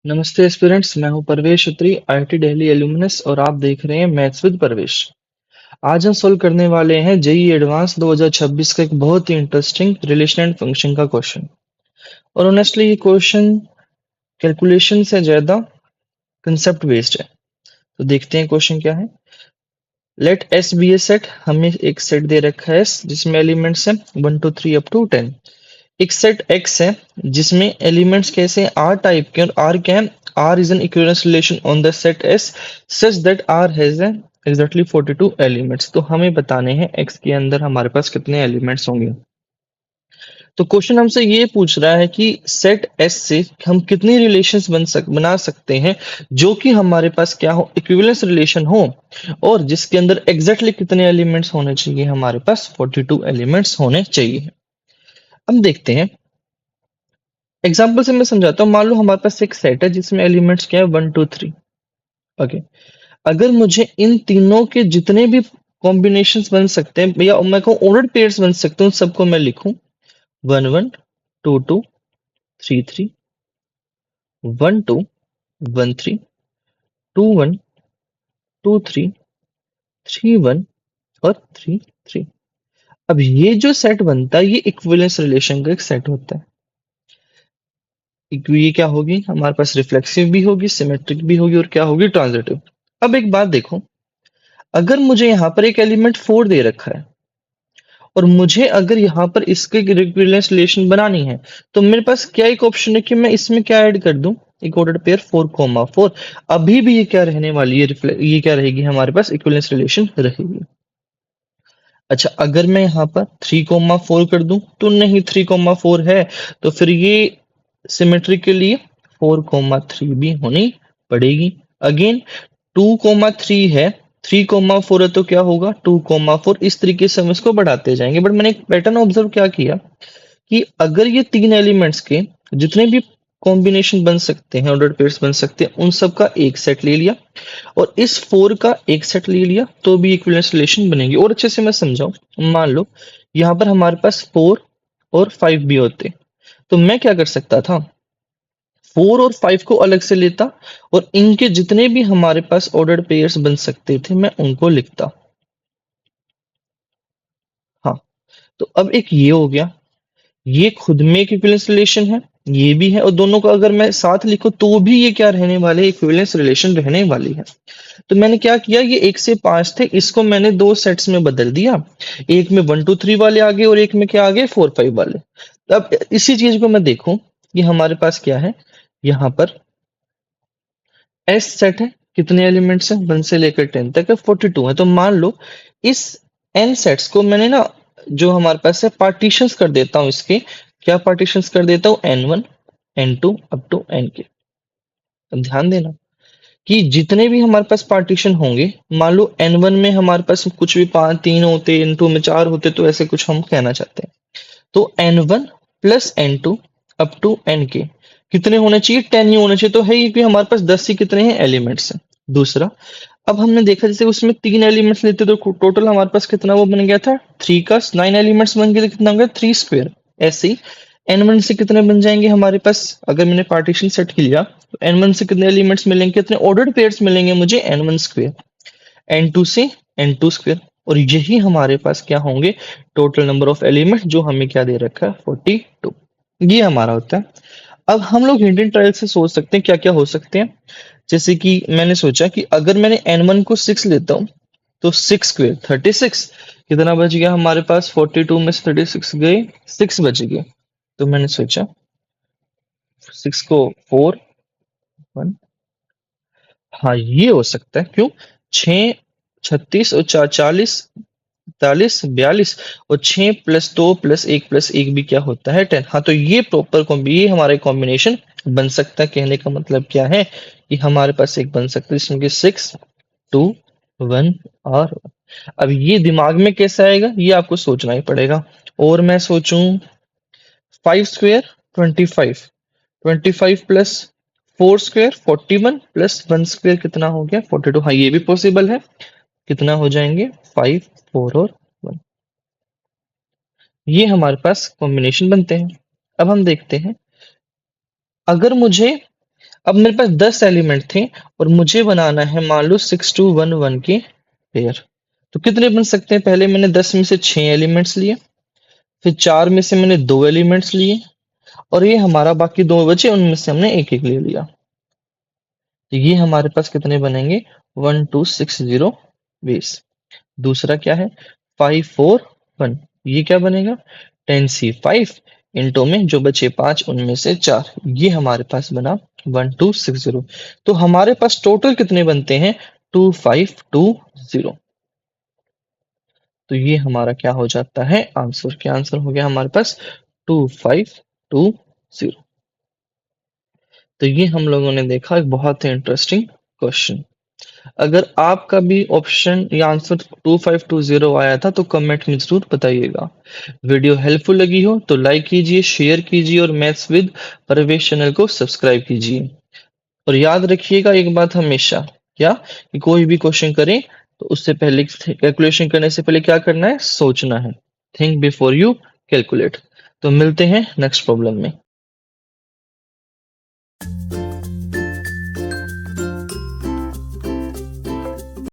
नमस्ते एस्पिरेंट्स। मैं हूं परवेश उत्तरी, आईआईटी दिल्ली एल्यूमिनस, और आप देख रहे हैं मैथ्स विद परवेश। आज हम सोल्व करने वाले हैं जेईई एडवांस 2026 का एक बहुत ही इंटरेस्टिंग रिलेशन एंड फंक्शन का क्वेश्चन। और ऑनेस्टली ये क्वेश्चन कैलकुलेशन से ज्यादा कंसेप्ट बेस्ड है। तो देखते हैं क्वेश्चन क्या है। लेट एस बी ए सेट। हमें एक सेट दे रखा है S, जिसमें एलिमेंट्स हैं 1 2 3 अप टू 10। एक सेट X है जिसमें एलिमेंट्स कैसे हैं, R टाइप के, और R क्या है, R is an equivalence relation on the set S such that R has a exactly 42 elements। तो हमें बताने हैं X के अंदर हमारे पास कितने एलिमेंट्स होंगे। तो क्वेश्चन हमसे ये पूछ रहा है कि सेट S से हम कितनी रिलेशंस बना सकते हैं जो कि हमारे पास क्या हो, इक्विवेलेंस रिलेशन हो, और जिसके अंदर एग्जैक्टली कितने एलिमेंट्स होने चाहिए, हमारे पास 42 एलिमेंट्स होने चाहिए। हम देखते हैं एग्जाम्पल से, मैं समझाता हूँ। मान लो हमारे पास एक सेट है जिसमें एलिमेंट्स क्या है, 1 2 3। ओके, अगर मुझे इन तीनों के जितने भी कॉम्बिनेशंस बन सकते हैं, या मैं कहूँ ऑर्डर्ड पेयर्स बन सकते हैं, उन सबको मैं लिखूं 1 1 2 2 3 3 1 2 1 3 2 1 2 3 3 1 और 3 3। अब ये जो सेट बनता है, ये इक्विवेलेंस रिलेशन का एक सेट होता है। ये क्या होगी, हमारे पास रिफ्लेक्सिव भी होगी, सिमेट्रिक भी होगी, और क्या होगी, ट्रांजिटिव। अब एक बात देखो, अगर मुझे यहाँ पर एक एलिमेंट 4 दे रखा है, और मुझे अगर यहाँ पर इसके इक्विवेलेंस रिलेशन बनानी है, तो मेरे पास क्या एक ऑप्शन है कि मैं इसमें क्या ऐड कर दूं, एक ऑर्डर पेयर 4, 4। अभी भी ये क्या रहने वाली है, ये क्या रहेगी, हमारे पास इक्विवेलेंस रिलेशन रहेगी। अच्छा, अगर मैं यहाँ पर 3, 4 कर दूं, तो नहीं, 3, 4 है, तो फिर ये सिमेट्री के लिए 4, 3 भी होनी पड़ेगी। अगेन 2, 3 है, 3, 4 है, तो क्या होगा, 2, 4। इस तरीके से हम इसको बढ़ाते जाएंगे। बट मैंने एक पैटर्न ऑब्जर्व क्या किया कि अगर ये तीन एलिमेंट्स के जितने भी कॉम्बिनेशन बन सकते हैं, ऑर्डर पेयर्स बन सकते हैं, उन सब का एक सेट ले लिया, और इस 4 का एक सेट ले लिया, तो भी इक्विवेलेंस रिलेशन बनेगी। और अच्छे से मैं समझाऊं, मान लो यहाँ पर हमारे पास 4 और 5 भी होते, तो मैं क्या कर सकता था, 4 और 5 को अलग से लेता, और इनके जितने भी हमारे पास ऑर्डर्ड पेयर्स बन सकते थे, मैं उनको लिखता। हाँ, तो अब एक ये हो गया, ये खुद में एक इक्विवेलेंस रिलेशन है, ये भी है, और दोनों का अगर मैं साथ लिखूं तो भी ये क्या रहने वाले, इक्विवेलेंस रिलेशन रहने वाली है। तो मैंने क्या किया, ये 1 से 5 थे, इसको मैंने दो सेट्स में बदल दिया। एक में 1 2 3 वाले आ गए, और एक में क्या आ गए, 4 5 वाले। अब इसी चीज को मैं देखूं कि हमारे पास क्या है, यहाँ पर एस सेट है, कितने एलिमेंट्स हैं, 1 से लेकर 10 तक है, 42 है। तो मान लो इस एन सेट्स को मैंने ना, जो हमारे पास है, पार्टीशंस कर देता हूँ इसके। क्या पार्टीशंस कर देता हूँ, N1 N2 up to N के। अब ध्यान देना कि जितने भी हमारे पास पार्टीशन होंगे, मान लो N1 में हमारे पास कुछ भी 5 3 होते, N2 में 4 होते, तो ऐसे कुछ हम कहना चाहते हैं। तो N1 plus N2 up to N के कितने होने चाहिए, 10 ही होने चाहिए। तो है ये कि हमारे पास 10 ही कितने हैं, एलिमेंट्स हैं। दूसरा, अब हमने देखा जैसे उसमें 3 एलिमेंट्स लेते, तो टोटल हमारे पास कितना वो बन गया था, 3 का 9 एलिमेंट्स बन गए, तो कितना हो गया, 3 स्क्वायर। ऐसे ही N1 से कितने बन जाएंगे हमारे पास, अगर मैंने पार्टीशन सेट किया, तो N1 से कितने एलिमेंट्स मिलेंगे, कितने ऑर्डर्ड पेयर्स मिलेंगे मुझे, N1 स्क्वायर। N2 से N2 स्क्वायर, और यही हमारे पास क्या होंगे, टोटल नंबर ऑफ एलिमेंट जो हमें क्या दे रखा है, 42। ये हमारा होता है। अब हम लोग हिंट ट्रायल से सोच सकते हैं क्या क्या हो सकते हैं। जैसे कि मैंने सोचा कि अगर मैंने N1 को 6 लेता हूँ, तो 6 स्क्वायर 36, कितना बच गया हमारे पास, 42 में से 36 गए, 6 बच गए। तो मैंने सोचा 6 को 4 1, हाँ ये हो सकता है। क्यों, 6 36 और 4 40, 41 42, और 6 प्लस 2 प्लस 1 प्लस 1 भी क्या होता है, 10। हाँ, तो ये प्रॉपर ये हमारा कॉम्बिनेशन बन सकता है। कहने का मतलब क्या है कि हमारे पास एक बन सकता है जिसमें कि 6 2 1 और 1। अब ये दिमाग में कैसे आएगा, ये आपको सोचना ही पड़ेगा। और मैं सोचूं 5 square 25, 25 plus 4 square 41, plus 1 square कितना हो गया, 42। हाँ, ये भी पॉसिबल है। कितना हो जाएंगे, 5 4 और 1। ये हमारे पास कॉम्बिनेशन बनते हैं। अब हम देखते हैं, अगर मुझे अब मेरे पास 10 एलिमेंट थे और मुझे बनाना है मान लो 6211 के पेयर। तो कितने बन सकते हैं? पहले मैंने 10 में से 6 एलिमेंट्स लिए, फिर 4 में से मैंने 2 एलिमेंट्स लिए, और ये हमारा बाकी 2 बचे, उनमें से हमने एक एक ले लिया। तो ये हमारे पास कितने बनेंगे? 1260 बेस। दूसरा क्या है? 541, ये क्या बनेगा? 10C5 इंटो में जो बचे 5 उनमें से 4, ये हमारे पास बना 1260। तो हमारे पास टोटल कितने बनते हैं? 2520। तो ये हमारा क्या हो जाता है? आंसर। क्या आंसर हो गया हमारे पास? 2520। तो ये हम लोगों ने देखा एक बहुत ही इंटरेस्टिंग क्वेश्चन। अगर आपका भी ऑप्शन या आंसर 2520 आया था तो कमेंट में जरूर बताइएगा। वीडियो हेल्पफुल लगी हो तो लाइक कीजिए, शेयर कीजिए और मैथ्स विद परवेश चैनल को सब्सक्राइब कीजिए। और याद रखिएगा एक बात हमेशा, क्या कि कोई भी क्वेश्चन करें तो उससे पहले, कैलकुलेशन करने से पहले क्या करना है? सोचना है। Think before you calculate. तो मिलते हैं नेक्स्ट प्रॉब्लम में।